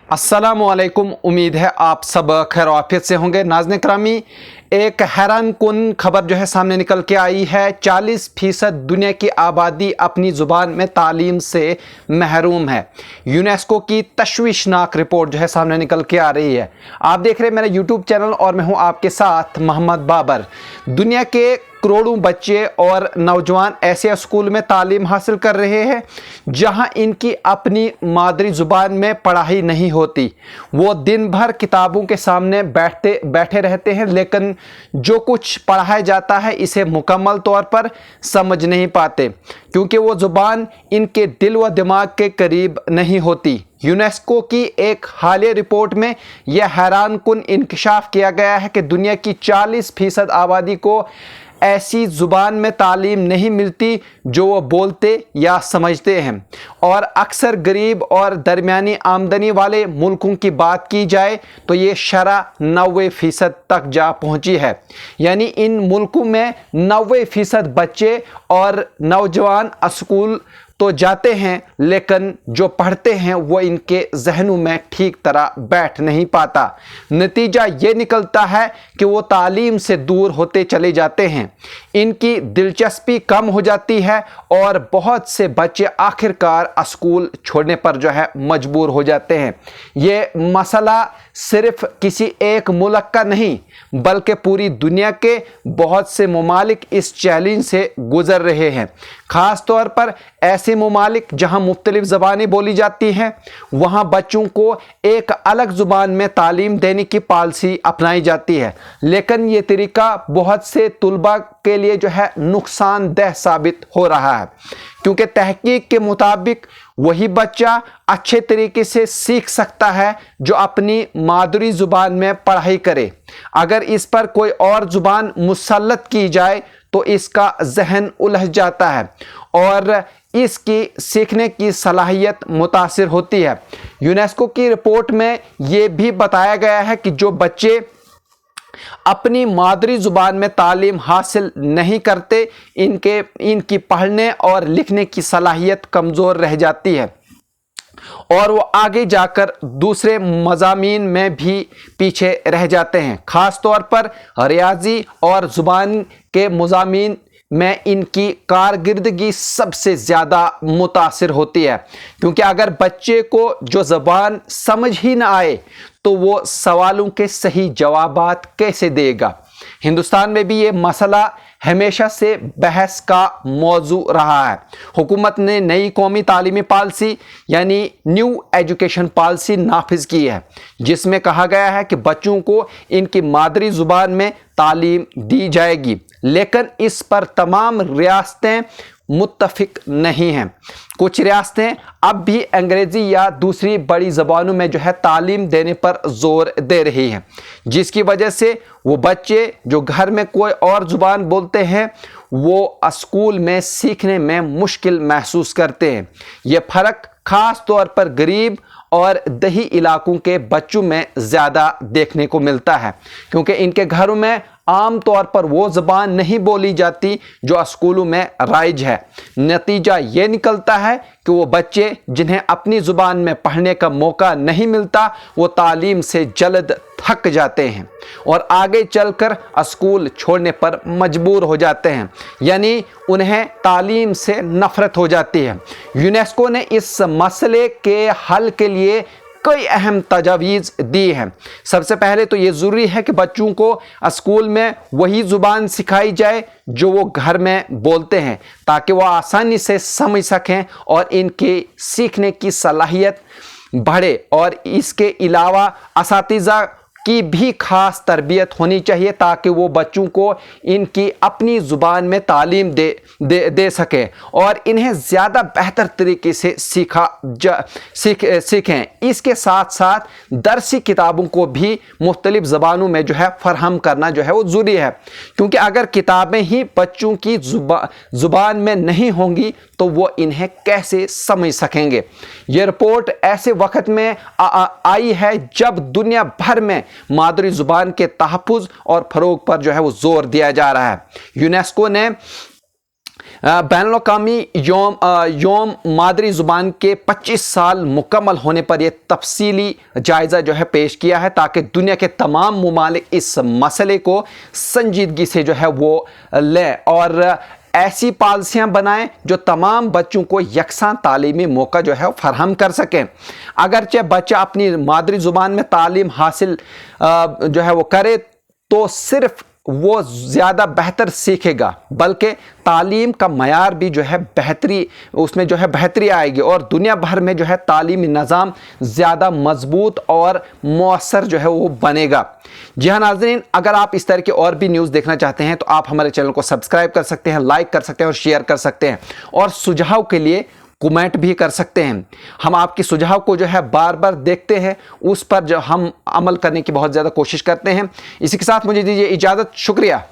अस्सलामुअलैकुम। उम्मीद है आप सब खैर आफियत से होंगे। नाज़रीन करामी, एक हैरान कुन खबर जो है सामने निकल के आई है। 40% दुनिया की आबादी अपनी ज़ुबान में तालीम से महरूम है। यूनेस्को की तशवीशनाक रिपोर्ट जो है सामने निकल के आ रही है। आप देख रहे हैं मेरा यूट्यूब चैनल और मैं हूं आपके साथ मोहम्मद बाबर। दुनिया के करोड़ों बच्चे और नौजवान ऐसे स्कूल में तालीम हासिल कर रहे हैं जहां इनकी अपनी मादरी ज़ुबान में पढ़ाई नहीं होती। वो दिन भर किताबों के सामने बैठे रहते हैं, लेकिन जो कुछ पढ़ाया जाता है इसे मुकम्मल तौर पर समझ नहीं पाते, क्योंकि वो ज़ुबान इनके दिल व दिमाग के करीब नहीं होती। यूनेस्को की एक हालिया रिपोर्ट में यह हैरान कुन इंकशाफ किया गया है कि दुनिया की 40% आबादी को ऐसी ज़ुबान में तालीम नहीं मिलती जो वो बोलते या समझते हैं। और अक्सर गरीब और दरमियानी आमदनी वाले मुल्कों की बात की जाए तो ये शरह 90% तक जा पहुंची है। यानी इन मुल्कों में 90% बच्चे और नौजवान स्कूल तो जाते हैं, लेकिन जो पढ़ते हैं वो इनके जहनों में ठीक तरह बैठ नहीं पाता। नतीजा ये निकलता है कि वो तालीम से दूर होते चले जाते हैं, इनकी दिलचस्पी कम हो जाती है और बहुत से बच्चे आखिरकार स्कूल छोड़ने पर जो है मजबूर हो जाते हैं। ये मसला सिर्फ किसी एक मुल्क का नहीं बल्कि पूरी दुनिया के बहुत से ममालिक इस चैलेंज से गुजर रहे हैं। ख़ास तौर पर ऐसे ममालिक जहां मुख्तलिफ ज़बानें बोली जाती हैं, वहां बच्चों को एक अलग ज़ुबान में तालीम देने की पॉलिसी अपनाई जाती है, लेकिन ये तरीका बहुत से तुलबा के लिए जो है नुकसानदेह साबित हो रहा है, क्योंकि तहकीक के मुताबिक वही बच्चा अच्छे तरीके से सीख सकता है जो अपनी मादरी ज़ुबान में पढ़ाई करे। अगर इस पर कोई और ज़ुबान मुसल्लत की जाए तो इसका जहन उलझ जाता है और इसकी सीखने की सलाहियत मुतासिर होती है। यूनेस्को की रिपोर्ट में ये भी बताया गया है कि जो बच्चे अपनी मादरी ज़ुबान में तालीम हासिल नहीं करते, इनकी पढ़ने और लिखने की सलाहियत कमज़ोर रह जाती है और वो आगे जाकर दूसरे मज़ामीन में भी पीछे रह जाते हैं। ख़ास तौर पर रियाजी और ज़ुबान के मज़ामीन में इनकी कारकर्दगी सबसे ज़्यादा मुतासिर होती है, क्योंकि अगर बच्चे को जो ज़बान समझ ही ना आए तो वो सवालों के सही जवाबात कैसे देगा। हिंदुस्तान में भी ये मसला हमेशा से बहस का मौजू रहा है। हुकूमत ने नई कौमी तालीमी पॉलिसी यानी न्यू एजुकेशन पॉलिसी नाफिज की है, जिसमें कहा गया है कि बच्चों को इनकी मादरी ज़ुबान में तालीम दी जाएगी, लेकिन इस पर तमाम रियासतें मुत्तफिक नहीं हैं। कुछ रियासतें अब भी अंग्रेज़ी या दूसरी बड़ी ज़बानों में जो है तालीम देने पर ज़ोर दे रही हैं, जिसकी वजह से वो बच्चे जो घर में कोई और ज़ुबान बोलते हैं वो स्कूल में सीखने में मुश्किल महसूस करते हैं। ये फ़र्क ख़ास तौर पर गरीब और दही इलाकों के बच्चों में ज़्यादा देखने को मिलता है, क्योंकि इनके घरों में आम तौर पर वो ज़बान नहीं बोली जाती जो स्कूलों में राइज है। नतीजा ये निकलता है कि वो बच्चे जिन्हें अपनी ज़ुबान में पढ़ने का मौका नहीं मिलता वो तालीम से जल्द थक जाते हैं और आगे चलकर स्कूल छोड़ने पर मजबूर हो जाते हैं, यानी उन्हें तालीम से नफ़रत हो जाती है। यूनेस्को ने इस मसले के हल के लिए कई अहम तजावीज़ दी हैं। सबसे पहले तो ये ज़रूरी है कि बच्चों को स्कूल में वही ज़ुबान सिखाई जाए जो वो घर में बोलते हैं, ताकि वह आसानी से समझ सकें और इनके सीखने की सलाहियत बढ़े। और इसके अलावा असातिज़ा की भी ख़ास तरबियत होनी चाहिए ताकि वो बच्चों को इनकी अपनी ज़ुबान में तालीम दे सकें और इन्हें ज़्यादा बेहतर तरीके से सीखें। इसके साथ साथ दरसी किताबों को भी मुख्तलिफ़ ज़बानों में जो है फ़राहम करना जो है वो ज़रूरी है, क्योंकि अगर किताबें ही बच्चों की ज़ुबान में नहीं होंगी तो वो इन्हें कैसे समझ सकेंगे। ये रिपोर्ट ऐसे वक्त में आई है जब दुनिया भर में मादरी ज़ुबान के तहफ़्फ़ुज़ और फ़रोग़ पर जो है वो ज़ोर दिया जा रहा है। यूनेस्को ने बैनुल-अक़वामी योम मादरी ज़ुबान के 25 साल मुकम्मल होने पर यह तफसीली जायज़ा जो है पेश किया है, ताकि दुनिया के तमाम ममालिक इस मसले को संजीदगी से जो है वो लें और ऐसी पॉलिसियाँ बनाएं जो तमाम बच्चों को यकसां तालीमी मौका जो है फराहम कर सकें। अगरचे बच्चा अपनी मादरी ज़ुबान में तालीम हासिल जो है वो करे तो सिर्फ वो ज़्यादा बेहतर सीखेगा, बल्कि तालीम का मयार भी जो है उसमें जो है बेहतरी आएगी और दुनिया भर में जो है तालीमी निज़ाम ज़्यादा मजबूत और मौसर जो है वो बनेगा। जी हाँ नाज़रीन, अगर आप इस तरह की और भी न्यूज़ देखना चाहते हैं तो आप हमारे चैनल को सब्सक्राइब कर सकते हैं, लाइक कर सकते हैं और शेयर कर सकते हैं, और सुझाव के लिए कमेंट भी कर सकते हैं। हम आपके सुझाव को जो है बार बार देखते हैं, उस पर जो हम अमल करने की बहुत ज़्यादा कोशिश करते हैं। इसी के साथ मुझे दीजिए इजाज़त। शुक्रिया।